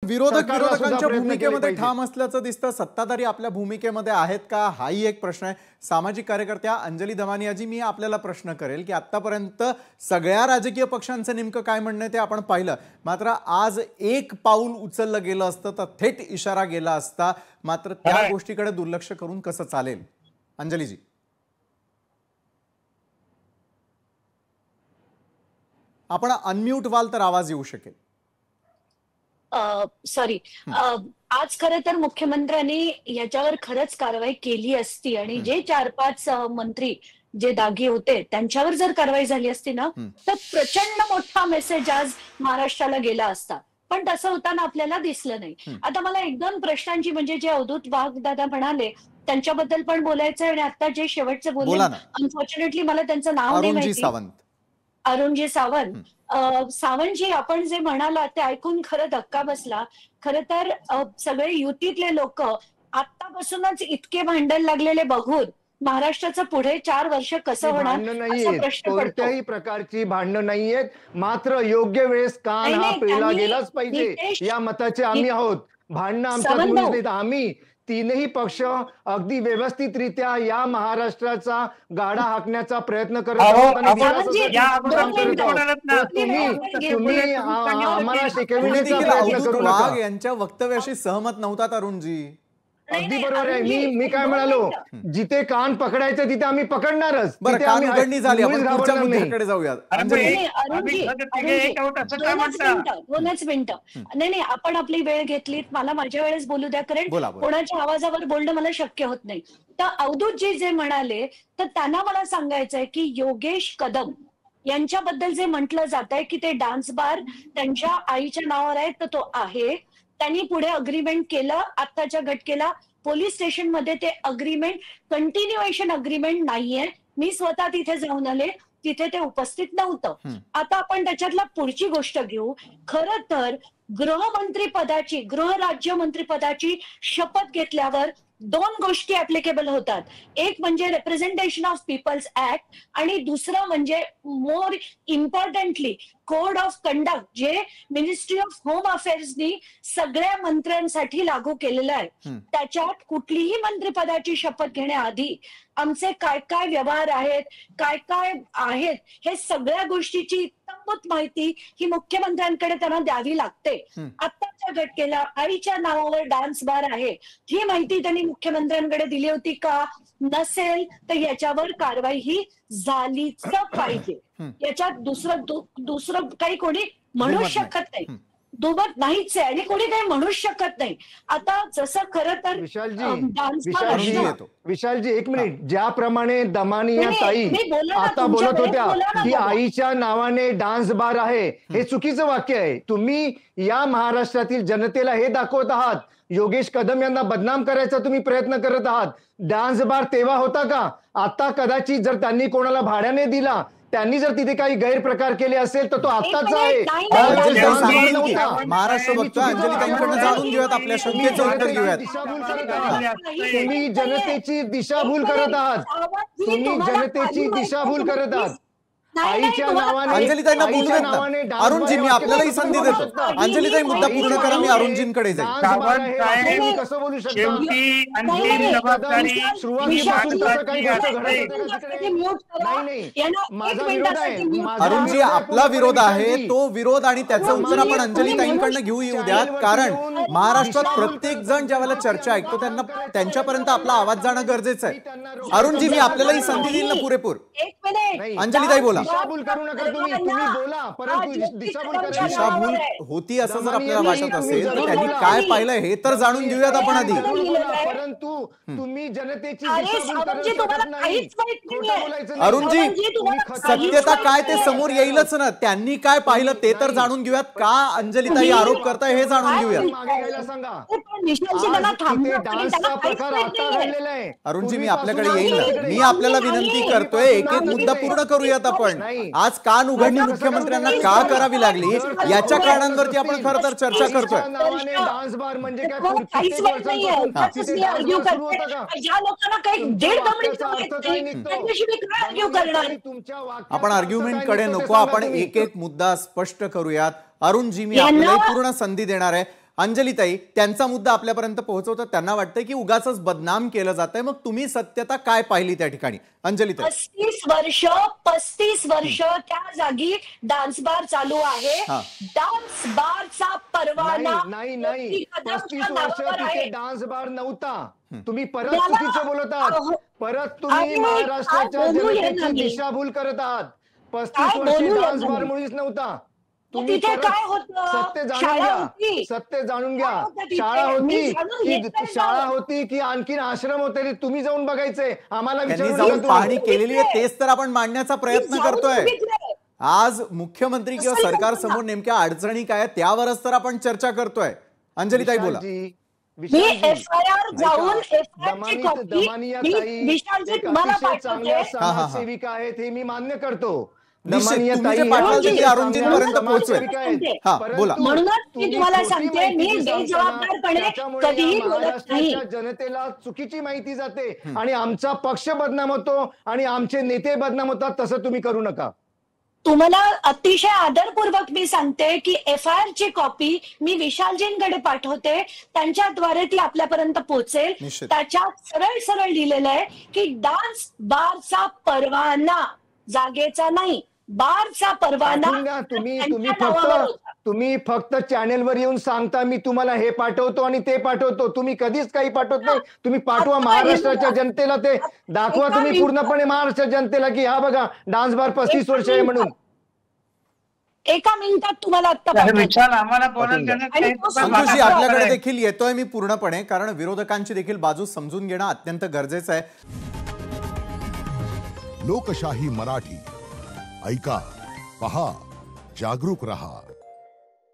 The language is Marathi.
विरोधक विरोधकांच्या भूमिकेमध्ये ठाम असल्याचं दिसतं, सत्ताधारी आपल्या भूमिकेमध्ये आहेत का, हाही एक प्रश्न आहे। सामाजिक कार्यकर्त्या अंजली दमानियाजी, मी आपल्याला प्रश्न करेल की आतापर्यंत सगळ्या राजकीय पक्षांचं नेमकं काय म्हणणं आहे ते आपण पाहिलं, मात्र आज एक पाऊल उचललं गेलं असतं तर थेट इशारा गेला असता, मात्र त्या गोष्टीकडे दुर्लक्ष करून कसं चालेल? अंजलीजी, आपण अनम्यूट व्हाल तर आवाज येऊ शकेल। सॉरी, आज खरं तर मुख्यमंत्र्यांनी याच्यावर खरंच कारवाई केली असती आणि जे 4-5 मंत्री जे दागी होते त्यांच्यावर जर कारवाई झाली असती ना, तर प्रचंड मोठा मेसेज आज महाराष्ट्राला गेला असता, पण तसं होताना आपल्याला दिसलं नाही। आता मला 1-2 प्रश्नांची, म्हणजे जे अवधूत वाघ दादा म्हणाले त्यांच्याबद्दल पण बोलायचं आहे, आणि आता जे शेवटचे बोलले, अनफॉर्च्युनेटली मला त्यांचं नाव नाही माहिती, अरुणजी सावंत। सावंतजी, आपण जे म्हणाला ते ऐकून खरं धक्का बसला। खरं तर सगळे युतीतले लोक आतापासूनच इतके भांडण लागलेले बघून महाराष्ट्राचं पुढे 4 वर्ष कसं होणार असा प्रश्न पडतो। कोणत्याही प्रकारची भांडण नाहीयेत, मात्र योग्य वेळेस कान हा पेला गेलाच पाहिजे या मताचे आम्ही आहोत। भांडणं आमच्यात मुळीच नाहीत। आम्ही तीनही पक्ष अगदी व्यवस्थितरित्या या महाराष्ट्राचा गाडा हाकण्याचा प्रयत्न करत आहोत आणि तुम्ही आम्हाला शिकविण्याचा प्रयत्न करू नका। यांच्या वक्तव्याशी सहमत नव्हता अरुणजी? अगदी बरोबर आहे। मी काय म्हणालो, जिथे कान पकडायचं तिथे आम्ही पकडणारच। बरं, कान उघडणी झाली, आपण पुढच्या मुद्द्याकडे जाऊया। दोनच मिनिटं, नाही, आपण आपली वेळ घेतली, मला माझ्या वेळेस बोलू द्या, कारण कोणाच्या आवाजावर बोलणं मला शक्य होत नाही। तर अवधूतजी जे म्हणाले, तर त्यांना मला सांगायचंय की योगेश कदम यांच्याबद्दल जे म्हटलं जात आहे की ते डान्स बार त्यांच्या आईच्या नावावर आहे, तर तो आहे। त्यांनी पुढे अग्रीमेंट केलं, आत्ताच्या घटकेला पोलीस स्टेशन मध्ये ते अग्रीमेंट कंटिन्युएशन अग्रीमेंट नाहीये। मी स्वतः तिथे जाऊन आले, तिथे ते उपस्थित नव्हतं। आता आपण त्याच्यातला पुढची गोष्ट घेऊ। खरं तर गृहमंत्रीपदाची, गृहराज्यमंत्रीपदाची शपथ घेतल्यावर 2 गोष्टी ऍप्लिकेबल होतात। एक म्हणजे रिप्रेझेंटेशन ऑफ पीपल्स ऍक्ट, आणि दुसरं म्हणजे मोर इम्पॉर्टंटली कोड ऑफ कंडक्ट, जे मिनिस्ट्री ऑफ होम अफेअर्सनी सगळ्या मंत्र्यांसाठी लागू केलेलं आहे। त्याच्यात कुठलीही मंत्रिपदाची शपथ घेण्याआधी आमचे काय काय व्यवहार आहेत, काय काय आहेत, हे सगळ्या गोष्टीची इत्तमभूत माहिती ही मुख्यमंत्र्यांकडे त्यांना द्यावी लागते। आत्ताच्या घटकेला आईच्या नावावर डान्स बार आहे, ही माहिती त्यांनी मुख्यमंत्र्यांकडे दिली होती का? नसेल तर याच्यावर कारवाई ही झालीच पाहिजे। याच्यात दुसरं काही कोणी म्हणू शकत नाही, दुमत नाहीच आहे, आणि कोणी काही म्हणू शकत नाही। आता जसं खरं तर विशालजी 1 मिनिट, ज्याप्रमाणे दमानिया ताई आता बोलत होत्या की आईच्या नावाने डान्स बार आहे, हे चुकीचं वाक्य आहे। तुम्ही या महाराष्ट्रातील जनतेला हे दाखवत आहात, योगेश कदम यांना बदनाम करायचा तुम्ही प्रयत्न करत आहात। डान्स बार तेव्हा होता का? आता कदाचित जर त्यांनी कोणाला भाड्याने दिला, त्यांनी जर तिथे काही गैरप्रकार केले असेल तर तो आत्ताचा आहे। महाराष्ट्र बघतोय, अंजलीताईंकडून जाणून घेऊयात, आपल्या शंकेचं उत्तर घेऊयात। तुम्ही जनतेची दिशाभूल करत आहात, तुम्ही जनतेची दिशाभूल करत आहात। आईच्या नावाने, अंजलीताईंना बोलू देत। अरुणजी, मी आपल्यालाही संधी देतो। अंजलीताई, मुद्दा पूर्ण करा, मी अरुणजींकडे जाईल। कसं बोलू शकता? अरुणजी, आपला विरोध आहे, तो विरोध आणि त्याचं उत्तर आपण अंजलीताईंकडनं घेऊ येऊ द्यात, कारण महाराष्ट्रात प्रत्येक जण ज्यावेळेला चर्चा ऐकतो त्यांना त्यांच्यापर्यंत आपला आवाज जाणं गरजेचं आहे। अरुणजी, मी आपल्यालाही संधी देईल ना पुरेपूर। अंजलीताई बोला। दिशाभूल करू नका, तुम्ही बोला, परंतु दिशाभूल होती असं जर आपल्याला वाटत असेल तर त्यांनी काय पाहिलं हे तर जाणून घेऊयात आपण आधी। परंतु तुम्ही जनतेची दिशाभूल करत नाही। अरुणजी, सत्यता काय ते समोर येईलच ना, त्यांनी काय पाहिलं ते तर जाणून घेऊयात। का अंजलीताई आरोप करताय हे जाणून घेऊयात। अरुणजी, मी आपल्याकडे येईल ना, मी आपल्याला विनंती करतोय, एक एक मुद्दा पूर्ण करूयात आपण। आज कान उघडणी मुख्यमंत्र्यांना का करावी लागली याच्या कारणांवरती आपण खरं तर चर्चा करतोय। आपण आर्ग्युमेंट कडे नको, आपण एक एक मुद्दा स्पष्ट करूयात। अरुणजी, मी आपल्याला पूर्ण संधी देणार आहे। अंजलीताई त्यांचा मुद्दा आपल्यापर्यंत पोहोचवतात, त्यांना वाटतं की उगाचच बदनाम केलं जातंय, मग तुम्ही सत्यता काय पाहिली त्या ठिकाणी? अंजलीताई 35 वर्ष त्या जागी डान्स बार चालू आहे. डान्स बारचा परवाना नाही 35 वर्ष तिथे डान्स बार नव्हता. तुम्ही परत चुकीचं बोलत आहात. परत तुम्ही महाराष्ट्राच्या जनतेची दिशाभूल करत आहात. 35 वर्ष डान्स बार मुळीच नव्हता. तुम्ही काय होतं? सत्य जाणून घ्या. शाळा होती की आणखीन आश्रम होते तुम्ही जाऊन बघायचंय. आम्हाला जाऊन पाहणी केलेली आहे, तेच तर आपण मांडण्याचा प्रयत्न करतोय. आज मुख्यमंत्री किंवा सरकार समोर नेमक्या अडचणी काय त्यावरच तर आपण चर्चा करतोय. अंजलीताई बोला. चांगल्या समाजसेविका आहेत हे मी मान्य करतो. म्हणूनच मी तुम्हाला सांगते, मी बेजबाबदारपणे कधीही बोलत नाही. जनतेला चुकीची माहिती जाते आणि आमचा पक्ष बदनाम होतो आणि आमचे नेते बदनाम होतात. तसं तुम्ही करू नका. तुम्हाला अतिशय आदरपूर्वक मी सांगते की FIR ची कॉपी मी विशालजींकडे पाठवते, त्यांच्याद्वारे ती आपल्यापर्यंत पोहोचेल. त्याच्यात सरळ लिहिलेलं आहे की डान्स बारचा परवाना, जागेचा नाही, बारचा परवाना. तुम्ही फक्त चॅनेलवर येऊन सांगता मी तुम्हाला हे पाठवतो आणि ते पाठवतो. तुम्ही कधीच काही पाठवत नाही. तुम्ही पाठवा महाराष्ट्राच्या जनतेला, ते दाखवा तुम्ही पूर्णपणे महाराष्ट्राच्या जनतेला की हा बघा डान्स बार 35 वर्ष आहे म्हणून. एका मिनिटात तुम्हाला आपल्याकडे देखील येतोय मी पूर्णपणे, कारण विरोधकांची देखील बाजू समजून घेणं अत्यंत गरजेचं आहे. लोकशाही मराठी ऐका, पहा, जागरूक रहा.